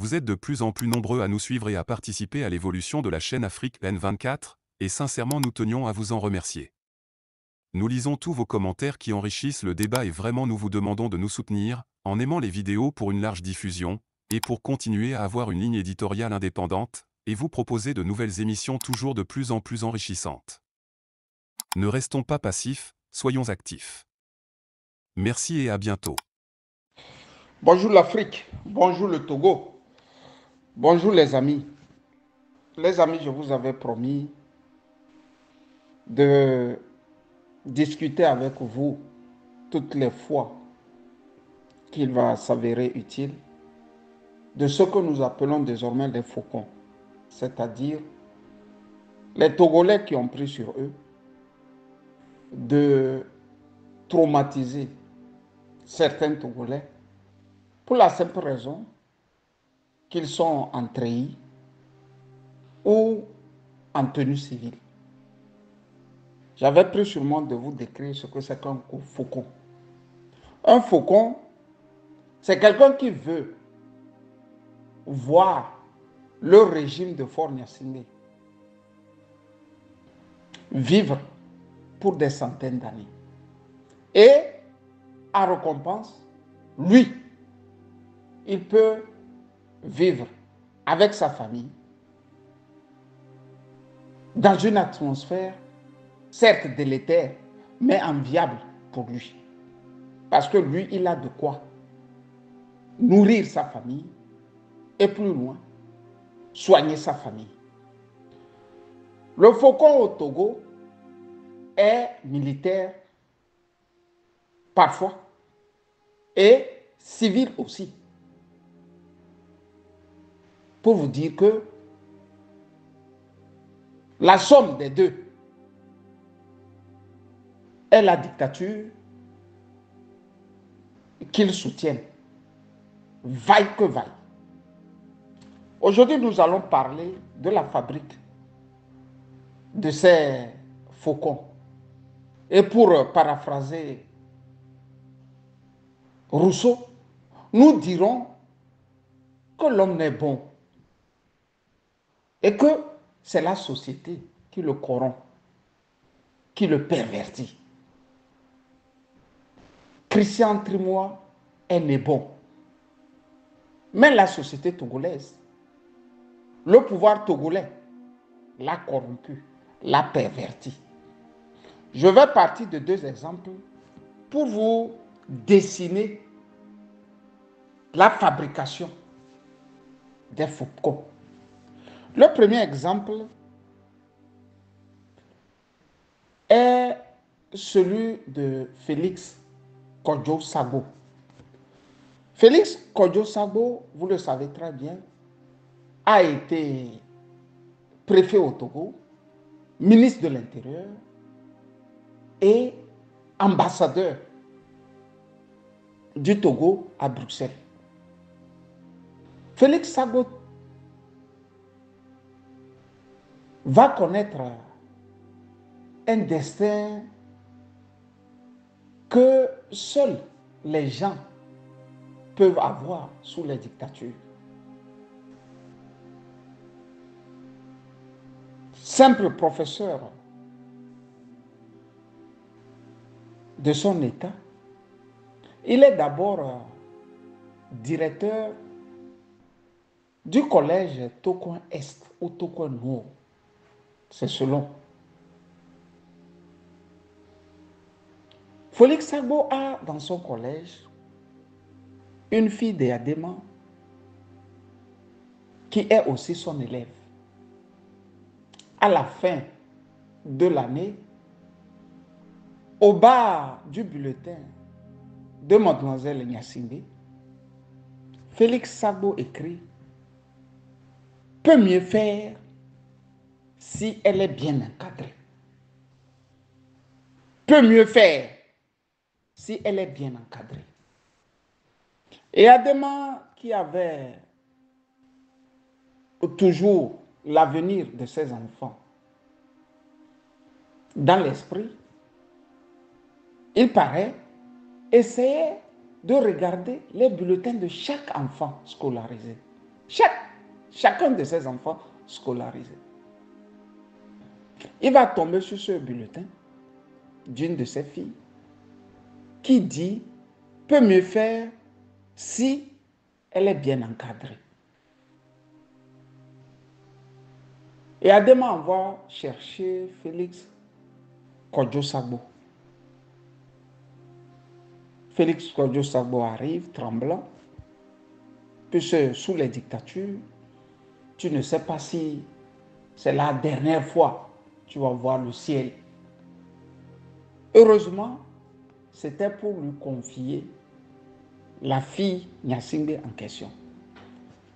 Vous êtes de plus en plus nombreux à nous suivre et à participer à l'évolution de la chaîne Afrique N24, et sincèrement nous tenions à vous en remercier. Nous lisons tous vos commentaires qui enrichissent le débat et vraiment nous vous demandons de nous soutenir, en aimant les vidéos pour une large diffusion, et pour continuer à avoir une ligne éditoriale indépendante, et vous proposer de nouvelles émissions toujours de plus en plus enrichissantes. Ne restons pas passifs, soyons actifs. Merci et à bientôt. Bonjour l'Afrique, bonjour le Togo, bonjour les amis. Les amis, je vous avais promis de discuter avec vous toutes les fois qu'il va s'avérer utile de ce que nous appelons désormais les faucons, c'est-à-dire les Togolais qui ont pris sur eux de traumatiser certains Togolais pour la simple raison qu'ils sont en treillis ou en tenue civile. J'avais pris sur moi de vous décrire ce que c'est qu'un faucon. Un faucon, c'est quelqu'un qui veut voir le régime de Faure Gnassingbé vivre pour des centaines d'années. Et, en récompense, lui, il peut vivre avec sa famille dans une atmosphère certes délétère, mais enviable pour lui. Parce que lui, il a de quoi nourrir sa famille et plus loin, soigner sa famille. Le faucon au Togo est militaire parfois et civil aussi. Pour vous dire que la somme des deux est la dictature qu'ils soutiennent, vaille que vaille. Aujourd'hui, nous allons parler de la fabrique de ces faucons. Et pour paraphraser Rousseau, nous dirons que l'homme n'est bon et que c'est la société qui le corrompt, qui le pervertit. Christian Trimois est né bon. Mais la société togolaise, le pouvoir togolais l'a corrompu, l'a perverti. Je vais partir de deux exemples pour vous dessiner la fabrication des faucons. Le premier exemple est celui de Félix Kodjo-Sabo. Félix Kodjo-Sabo, vous le savez très bien, a été préfet au Togo, ministre de l'Intérieur et ambassadeur du Togo à Bruxelles. Félix Sabo va connaître un destin que seuls les gens peuvent avoir sous les dictatures. Simple professeur de son État, il est d'abord directeur du collège Tokoin Est ou Tokoin Nord. C'est selon. Félix Sabo a dans son collège une fille d'Adema qui est aussi son élève. À la fin de l'année, au bas du bulletin de Mademoiselle Gnassingbé, Félix Sabo écrit « Peut mieux faire si elle est bien encadrée. Peut mieux faire si elle est bien encadrée. » Et Adema, qui avait toujours l'avenir de ses enfants dans l'esprit, il paraît essayer de regarder les bulletins de chaque enfant scolarisé. Chacun de ses enfants scolarisés. Il va tomber sur ce bulletin d'une de ses filles qui dit peut mieux faire si elle est bien encadrée. Et Adema envoie chercher Félix Kodjo-Sagbo. Félix Kodjo-Sagbo arrive tremblant, puisque sous les dictatures, tu ne sais pas si c'est la dernière fois que tu vas voir le ciel. Heureusement, c'était pour lui confier la fille Gnassingbé en question.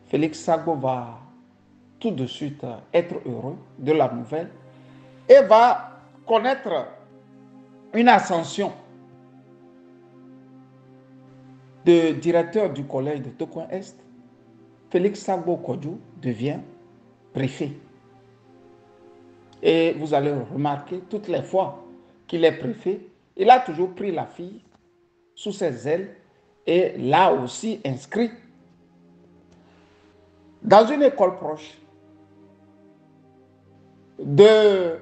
Félix Sagbo va tout de suite être heureux de la nouvelle et va connaître une ascension de directeur du collège de Tokoin Est. Félix Sagbo Kodjo devient préfet. Et vous allez remarquer, toutes les fois qu'il est préfet, il a toujours pris la fille sous ses ailes et l'a aussi inscrit dans une école proche de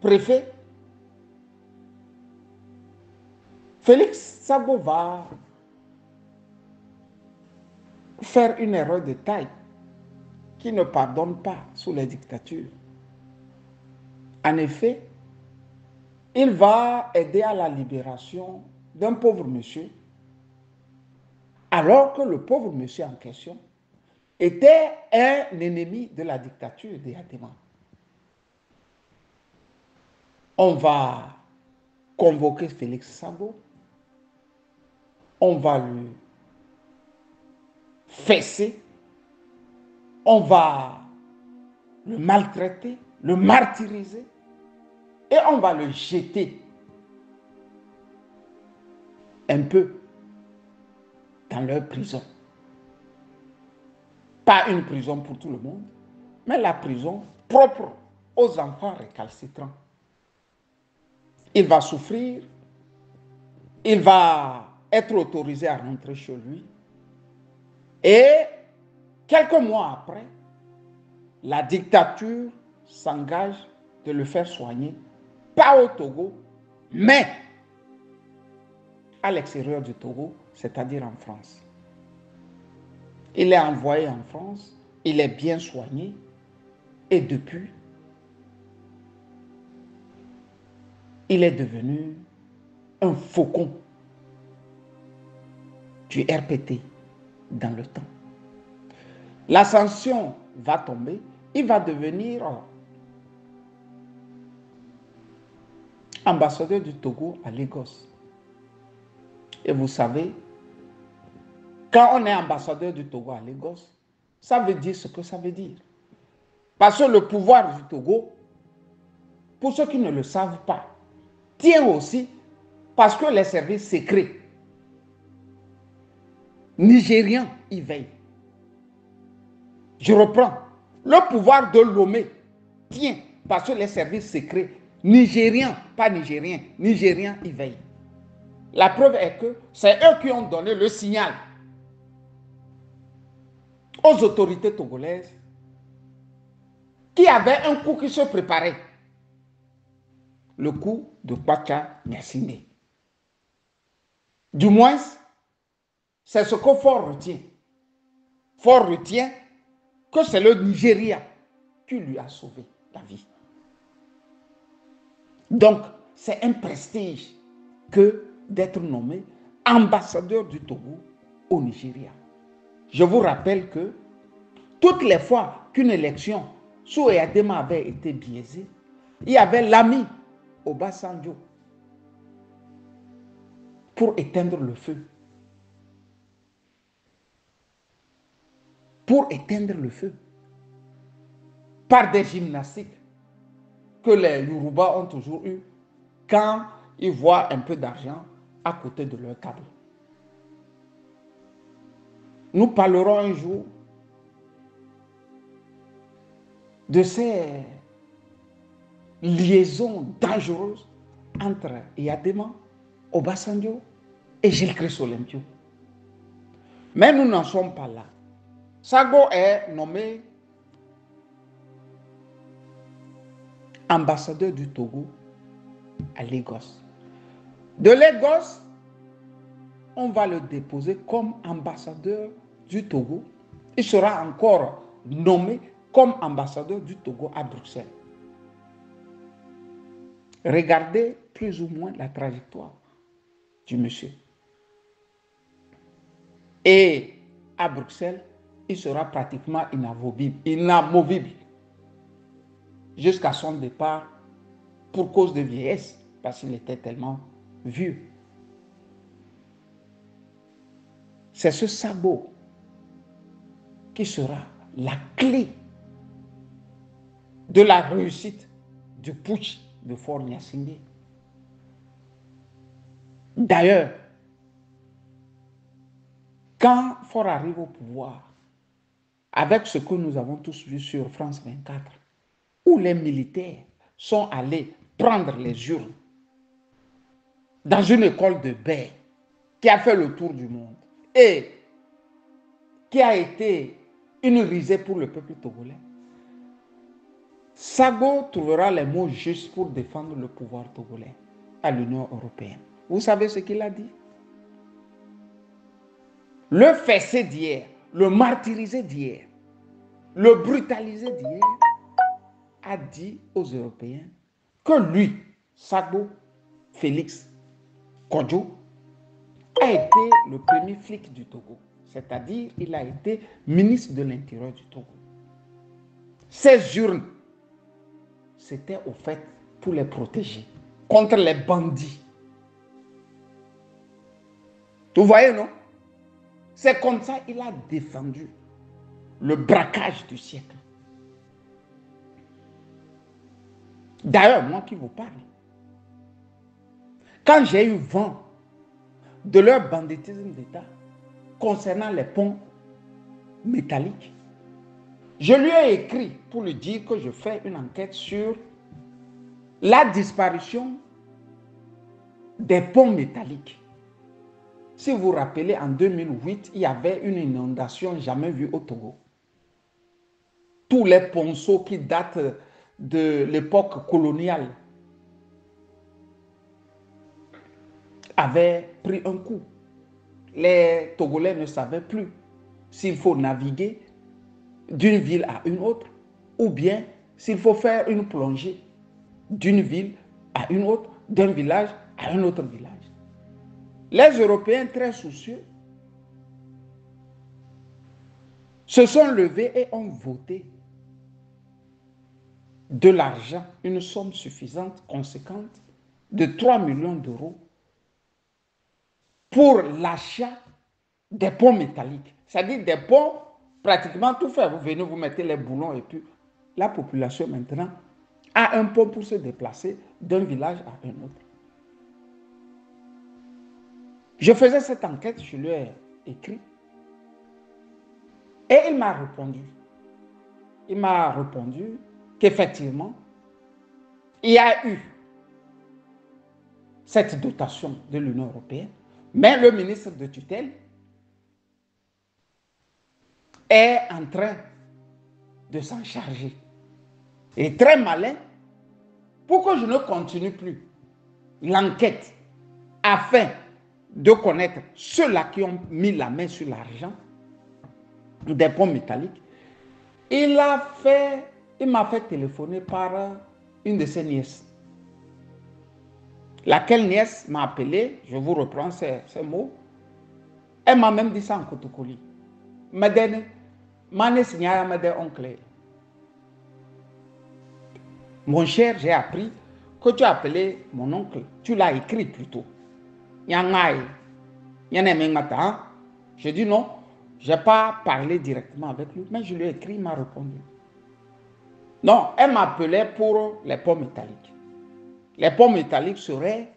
préfet. Félix Sagbo va faire une erreur de taille qui ne pardonne pas sous les dictatures. En effet, il va aider à la libération d'un pauvre monsieur, alors que le pauvre monsieur en question était un ennemi de la dictature des Adema. On va convoquer Félix Sagbo, on va lui fesser, on va le maltraiter, le martyriser et on va le jeter un peu dans leur prison. Pas une prison pour tout le monde, mais la prison propre aux enfants récalcitrants. Il va souffrir, il va être autorisé à rentrer chez lui et quelques mois après, la dictature s'engage de le faire soigner, pas au Togo, mais à l'extérieur du Togo, c'est-à-dire en France. Il est envoyé en France, il est bien soigné, et depuis, il est devenu un faucon du RPT dans le temps. L'ascension va tomber, il va devenir ambassadeur du Togo à Lagos. Et vous savez, quand on est ambassadeur du Togo à Lagos, ça veut dire ce que ça veut dire. Parce que le pouvoir du Togo, pour ceux qui ne le savent pas, tient aussi parce que les services secrets nigérians y veillent. Je reprends. Le pouvoir de Lomé tient parce que les services secrets nigériens, pas nigériens, nigériens y veillent. La preuve est que c'est eux qui ont donné le signal aux autorités togolaises qui avaient un coup qui se préparait. Le coup de Kwacha Gnassingbé. Du moins, c'est ce que Fort retient. Fort retient que c'est le Nigeria qui lui a sauvé la vie. Donc, c'est un prestige que d'être nommé ambassadeur du Togo au Nigeria. Je vous rappelle que toutes les fois qu'une élection sous Eyadema avait été biaisée, il y avait l'ami Obasanjo pour éteindre le feu. Pour éteindre le feu. Par des gymnastiques que les Yoruba ont toujours eu quand ils voient un peu d'argent à côté de leur table. Nous parlerons un jour de ces liaisons dangereuses entre Eyadema, Obasanjo et Gilles Christ Olympio. Mais nous n'en sommes pas là. Sago est nommé ambassadeur du Togo à Lagos. De Lagos, on va le déposer comme ambassadeur du Togo. Il sera encore nommé comme ambassadeur du Togo à Bruxelles. Regardez plus ou moins la trajectoire du monsieur. Et à Bruxelles, il sera pratiquement inamovible jusqu'à son départ pour cause de vieillesse, parce qu'il était tellement vieux. C'est ce sabot qui sera la clé de la réussite du putsch de Faure Gnassingbé. D'ailleurs, quand Faure arrive au pouvoir, avec ce que nous avons tous vu sur France 24, où les militaires sont allés prendre les urnes dans une école de bain qui a fait le tour du monde et qui a été une risée pour le peuple togolais, Sago trouvera les mots justes pour défendre le pouvoir togolais à l'Union européenne. Vous savez ce qu'il a dit? Le fessé d'hier, le martyrisé d'hier, le brutalisé d'hier, a dit aux Européens que lui, Sago Félix Kodjo, a été le premier flic du Togo. C'est-à-dire, il a été ministre de l'Intérieur du Togo. Ces urnes, c'était au fait pour les protéger contre les bandits. Vous voyez, non? C'est comme ça qu'il a défendu le braquage du siècle. D'ailleurs, moi qui vous parle, quand j'ai eu vent de leur banditisme d'État concernant les ponts métalliques, je lui ai écrit pour lui dire que je fais une enquête sur la disparition des ponts métalliques. Si vous vous rappelez, en 2008, il y avait une inondation jamais vue au Togo. Tous les ponceaux qui datent de l'époque coloniale avaient pris un coup. Les Togolais ne savaient plus s'il faut naviguer d'une ville à une autre ou bien s'il faut faire une plongée d'une ville à une autre, d'un village à un autre village. Les Européens, très soucieux, se sont levés et ont voté de l'argent, une somme suffisante, conséquente, de 3 millions d'euros pour l'achat des ponts métalliques. C'est-à-dire des ponts pratiquement tout fait. Vous venez, vous mettez les boulons et puis la population maintenant a un pont pour se déplacer d'un village à un autre. Je faisais cette enquête, je lui ai écrit et il m'a répondu. Il m'a répondu qu'effectivement, il y a eu cette dotation de l'Union européenne, mais le ministre de tutelle est en train de s'en charger. Il est très malin pour que je ne continue plus l'enquête afin de connaître ceux-là qui ont mis la main sur l'argent des ponts métalliques. Il m'a fait téléphoner par une de ses nièces. Laquelle nièce m'a appelé, je vous reprends ces mots. Elle m'a même dit ça en Kotokoli. Madame, oncle. Mon cher, j'ai appris que tu as appelé mon oncle. Tu l'as écrit plutôt. Je dis non, je n'ai pas parlé directement avec lui, mais je lui ai écrit, il m'a répondu. Non, elle m'appelait pour les ponts métalliques. Les ponts métalliques seraient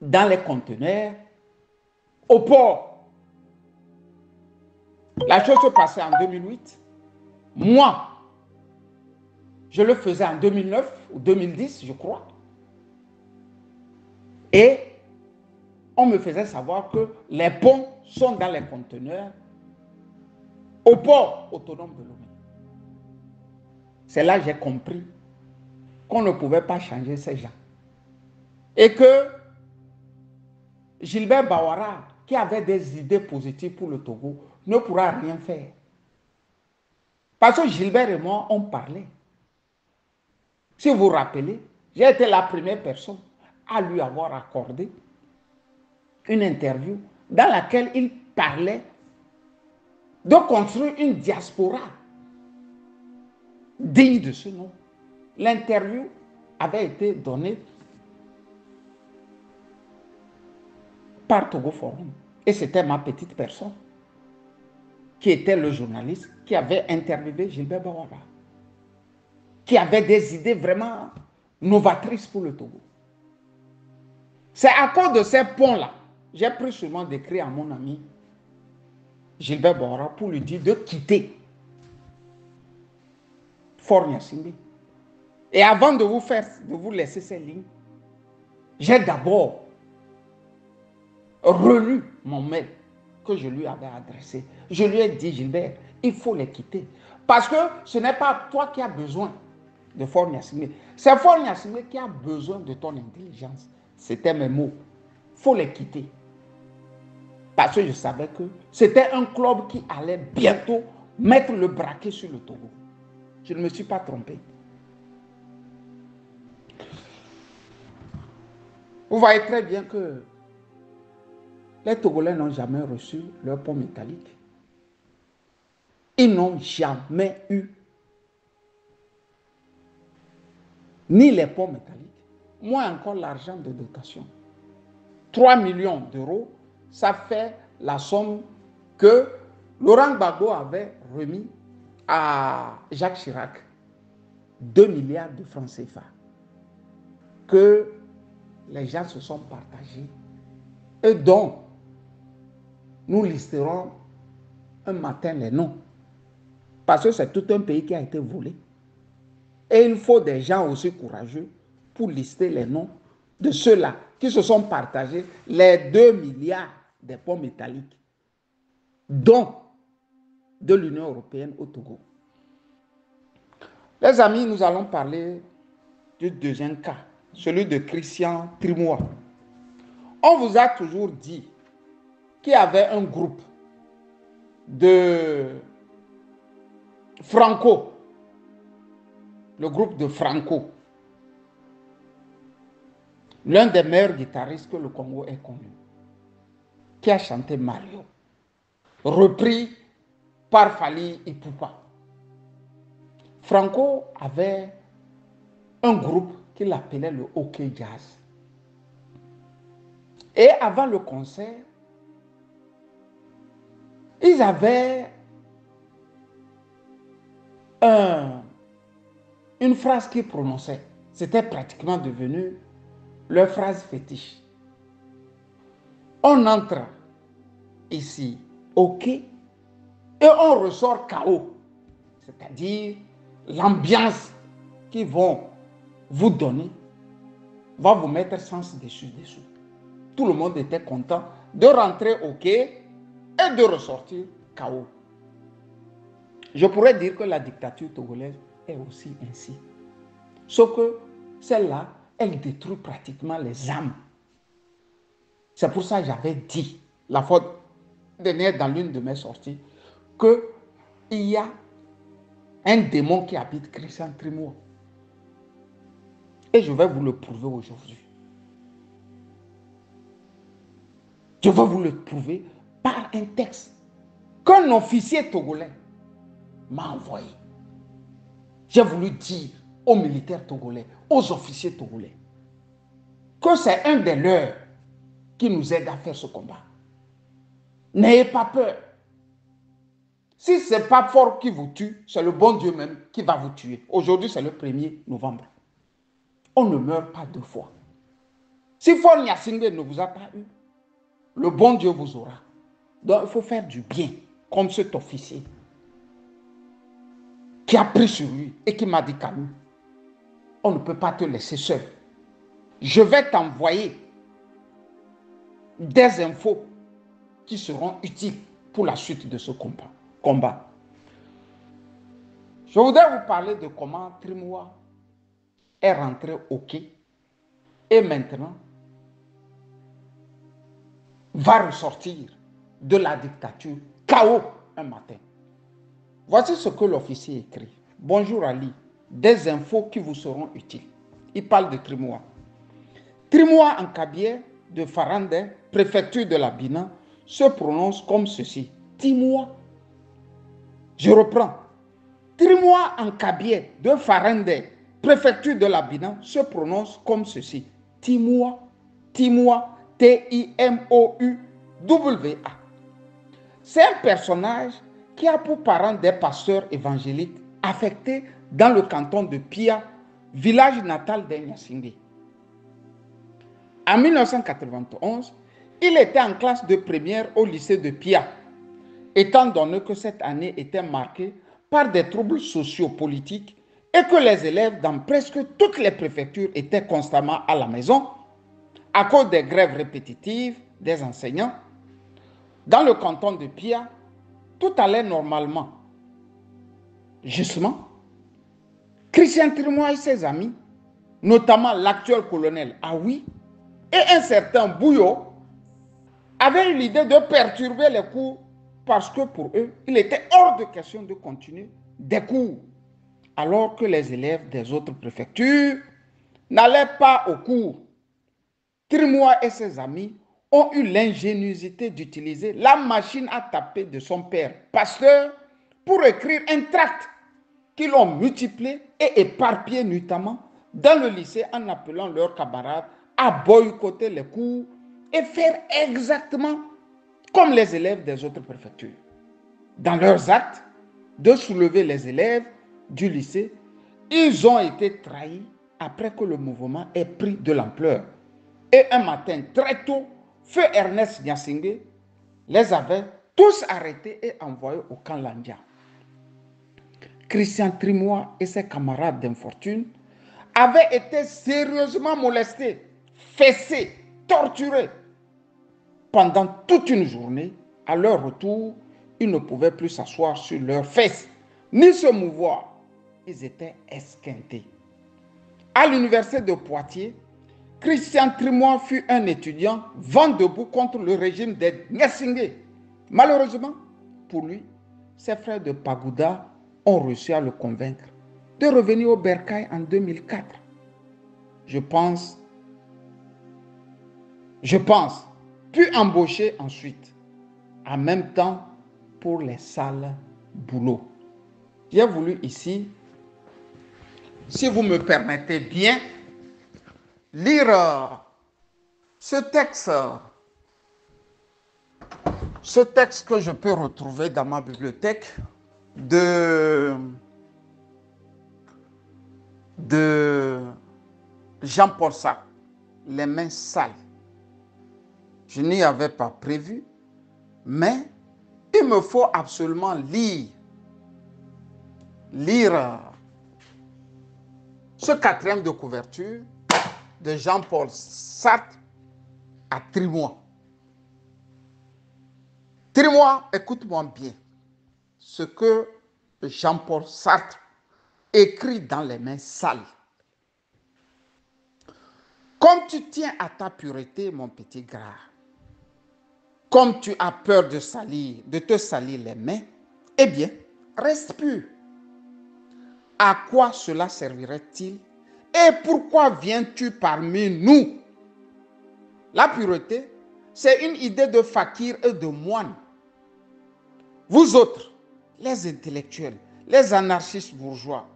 dans les conteneurs au port. La chose se passait en 2008. Moi, je le faisais en 2009 ou 2010, je crois. Et on me faisait savoir que les ponts sont dans les conteneurs au port autonome de Lomé. C'est là que j'ai compris qu'on ne pouvait pas changer ces gens. Et que Gilbert Bawara, qui avait des idées positives pour le Togo, ne pourra rien faire. Parce que Gilbert et moi, on parlait. Si vous vous rappelez, j'ai été la première personne à lui avoir accordé une interview dans laquelle il parlait de construire une diaspora digne de ce nom. L'interview avait été donnée par Togo Forum. Et c'était ma petite personne qui était le journaliste qui avait interviewé Gilbert Bawara, qui avait des idées vraiment novatrices pour le Togo. C'est à cause de ces ponts-là, j'ai pris souvent d'écrire à mon ami Gilbert Bawara pour lui dire de quitter Fort Gnassingbé. Et avant de vous laisser ces lignes, j'ai d'abord relu mon mail que je lui avais adressé. Je lui ai dit, Gilbert, il faut les quitter. Parce que ce n'est pas toi qui as besoin de Fort Gnassingbé. C'est Fort Gnassingbé qui a besoin de ton intelligence. C'était mes mots. Il faut les quitter. Parce que je savais que c'était un club qui allait bientôt mettre le braquet sur le Togo. Je ne me suis pas trompé. Vous voyez très bien que les Togolais n'ont jamais reçu leur pont métallique. Ils n'ont jamais eu ni les ponts métalliques, moins encore l'argent de dotation. 3 millions d'euros, ça fait la somme que Laurent Gbagbo avait remis à Jacques Chirac. 2 milliards de francs CFA. Que les gens se sont partagés et dont nous listerons un matin les noms. Parce que c'est tout un pays qui a été volé. Et il faut des gens aussi courageux pour lister les noms de ceux-là qui se sont partagés les 2 milliards des ponts métalliques, dont de l'Union européenne au Togo. Les amis, nous allons parler du deuxième cas, celui de Christian Trimois. On vous a toujours dit qu'il y avait un groupe de Franco, le groupe de Franco, l'un des meilleurs guitaristes que le Congo ait connu, qui a chanté Mario, repris par Fally Ipupa. Franco avait un groupe qu'il appelait le Hockey Jazz. Et avant le concert, ils avaient une phrase qu'ils prononçaient. C'était pratiquement devenu leur phrase fétiche. On entre ici, OK, et on ressort KO. C'est-à-dire l'ambiance qu'ils vont vous donner va vous mettre sens dessus dessous. Tout le monde était content de rentrer OK et de ressortir KO. Je pourrais dire que la dictature togolaise est aussi ainsi. Sauf que celle-là, elle détruit pratiquement les âmes. C'est pour ça que j'avais dit la fois dernière dans l'une de mes sorties qu'il y a un démon qui habite Christian Trimois. Et je vais vous le prouver aujourd'hui. Je vais vous le prouver par un texte qu'un officier togolais m'a envoyé. J'ai voulu dire aux militaires togolais, aux officiers togolais, que c'est un des leurs qui nous aide à faire ce combat. N'ayez pas peur. Si ce n'est pas fort qui vous tue, c'est le bon Dieu même qui va vous tuer. Aujourd'hui, c'est le 1er novembre. On ne meurt pas deux fois. Si Fort Gnassingbé ne vous a pas eu, le bon Dieu vous aura. Donc, il faut faire du bien, comme cet officier qui a pris sur lui et qui m'a dit, Camus, on ne peut pas te laisser seul. Je vais t'envoyer des infos qui seront utiles pour la suite de ce combat. Je voudrais vous parler de comment Trimois est rentré au quai et maintenant va ressortir de la dictature chaos un matin. Voici ce que l'officier écrit. Bonjour Ali, des infos qui vous seront utiles. Il parle de Trimois. Trimois en Kabylie de Farandé, préfecture de la Bina, se prononce comme ceci. Trimois. Je reprends. Trimois en Kabylie de Farandé, préfecture de la Bina, se prononce comme ceci. Trimois. Trimois. T-I-M-O-U-W-A. C'est un personnage qui a pour parents des pasteurs évangéliques affectés dans le canton de Pia, village natal d'Enyasingé. En 1991, il était en classe de première au lycée de Pia, étant donné que cette année était marquée par des troubles sociopolitiques et que les élèves dans presque toutes les préfectures étaient constamment à la maison à cause des grèves répétitives des enseignants. Dans le canton de Pia, tout allait normalement. Justement, Christian Trimois et ses amis, notamment l'actuel colonel Aoui et un certain Bouyo, avaient eu l'idée de perturber les cours parce que pour eux, il était hors de question de continuer des cours, alors que les élèves des autres préfectures n'allaient pas au cours. Trimois et ses amis ont eu l'ingéniosité d'utiliser la machine à taper de son père, pasteur, pour écrire un tract qu'ils ont multiplié et éparpillé nuitamment dans le lycée en appelant leurs camarades à boycotter les cours et faire exactement comme les élèves des autres préfectures. Dans leurs actes de soulever les élèves du lycée, ils ont été trahis après que le mouvement ait pris de l'ampleur. Et un matin très tôt, Feu Ernest Nyasingé les avait tous arrêtés et envoyés au camp Landia. Christian Trimois et ses camarades d'infortune avaient été sérieusement molestés, fessés, torturés. Pendant toute une journée, à leur retour, ils ne pouvaient plus s'asseoir sur leurs fesses, ni se mouvoir. Ils étaient esquintés. À l'université de Poitiers, Christian Trimois fut un étudiant vent debout contre le régime des Nyasingé. Malheureusement, pour lui, ses frères de Pagouda ont réussi à le convaincre de revenir au Bercail en 2004. Je pense, puis embaucher ensuite, en même temps pour les sales boulots. J'ai voulu ici, si vous me permettez bien, lire ce texte que je peux retrouver dans ma bibliothèque de Jean-Paul Sartre, Les mains sales. Je n'y avais pas prévu, mais il me faut absolument lire ce quatrième de couverture de Jean-Paul Sartre à Trimois. Trimois, écoute-moi bien ce que Jean-Paul Sartre écrit dans Les mains sales. Comme tu tiens à ta pureté, mon petit gras, comme tu as peur de te salir les mains, eh bien, reste pur. À quoi cela servirait-il? Et pourquoi viens-tu parmi nous? La pureté, c'est une idée de fakir et de moine. Vous autres, les intellectuels, les anarchistes bourgeois,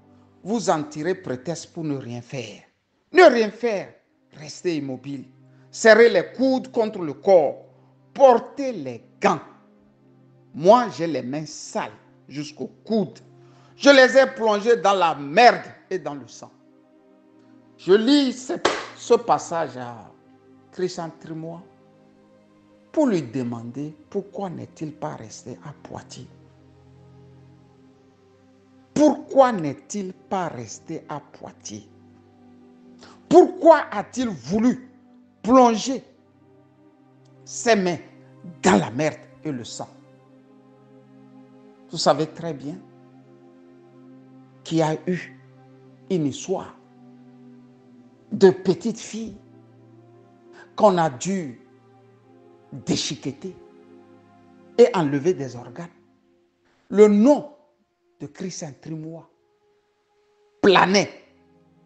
vous en tirez prétexte pour ne rien faire. Ne rien faire, restez immobile, serrez les coudes contre le corps, portez les gants. Moi, j'ai les mains sales jusqu'aux coudes. Je les ai plongées dans la merde et dans le sang. Je lis ce passage à Christian Trimois pour lui demander pourquoi n'est-il pas resté à Poitiers. Pourquoi n'est-il pas resté à Poitiers? Pourquoi a-t-il voulu plonger ses mains dans la merde et le sang? Vous savez très bien qui a eu une histoire de petite fille qu'on a dû déchiqueter et enlever des organes. Le nom de Christian Trimois planait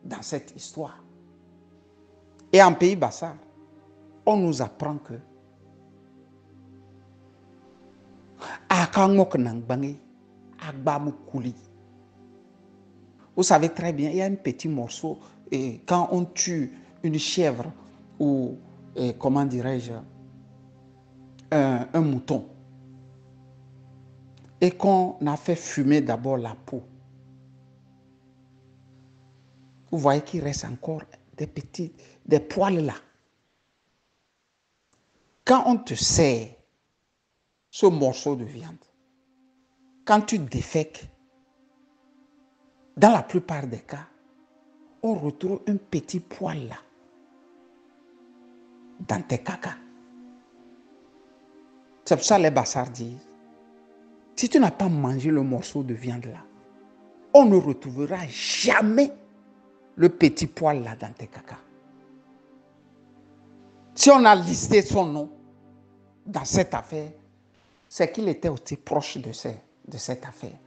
dans cette histoire. Et en Pays Bassar, on nous apprend que vous savez très bien, il y a un petit morceau, et quand on tue une chèvre ou, comment dirais-je, un mouton, et qu'on a fait fumer d'abord la peau, vous voyez qu'il reste encore des poils là. Quand on te sert ce morceau de viande, quand tu défèques, dans la plupart des cas, on retrouve un petit poil là, dans tes cacas. C'est pour ça que les Bassards disent, si tu n'as pas mangé le morceau de viande là, on ne retrouvera jamais le petit poil là dans tes cacas. Si on a listé son nom dans cette affaire, c'est qu'il était aussi proche de cette affaire.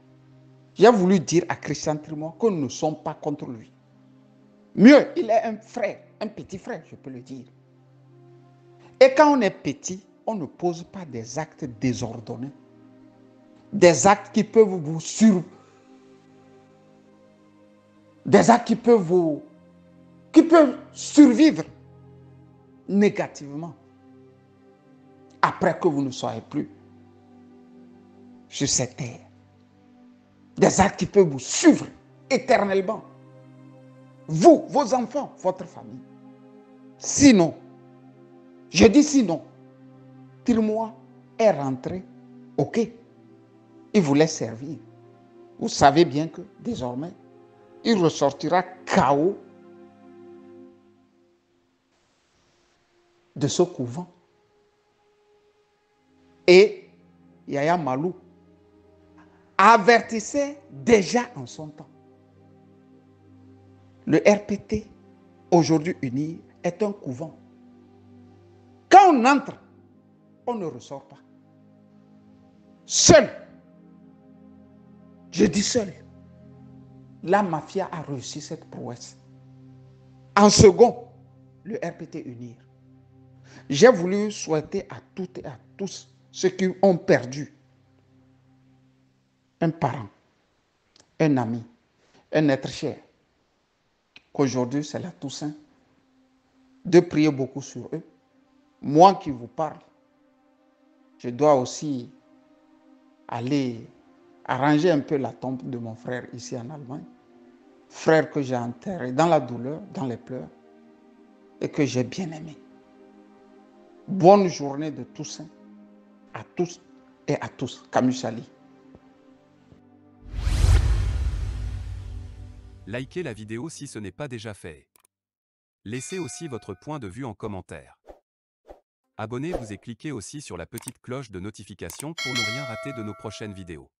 J'ai voulu dire à Christian Trimois que nous ne sommes pas contre lui. Mieux, il est un frère, un petit frère, je peux le dire. Et quand on est petit, on ne pose pas des actes désordonnés. Des actes qui peuvent vous des actes qui peuvent survivre négativement après que vous ne soyez plus sur cette terre. Des actes qui peuvent vous suivre éternellement. Vous, vos enfants, votre famille. Sinon, je dis sinon, Trimois est rentré, ok, il voulait servir. Vous savez bien que désormais, il ressortira KO de ce couvent. Et Yaya Malou avertissait déjà en son temps. Le RPT, aujourd'hui uni, est un couvent. Quand on entre, on ne ressort pas. Seul, je dis seul, la mafia a réussi cette prouesse. En second, le RPT unir. J'ai voulu souhaiter à toutes et à tous ceux qui ont perdu un parent, un ami, un être cher, qu'aujourd'hui c'est la Toussaint, de prier beaucoup sur eux. Moi qui vous parle, je dois aussi aller arranger un peu la tombe de mon frère ici en Allemagne, frère que j'ai enterré dans la douleur, dans les pleurs, et que j'ai bien aimé. Bonne journée de Toussaint à tous et à tous. Camusali. Likez la vidéo si ce n'est pas déjà fait. Laissez aussi votre point de vue en commentaire. Abonnez-vous et cliquez aussi sur la petite cloche de notification pour ne rien rater de nos prochaines vidéos.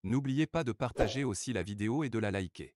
N'oubliez pas de partager aussi la vidéo et de la liker.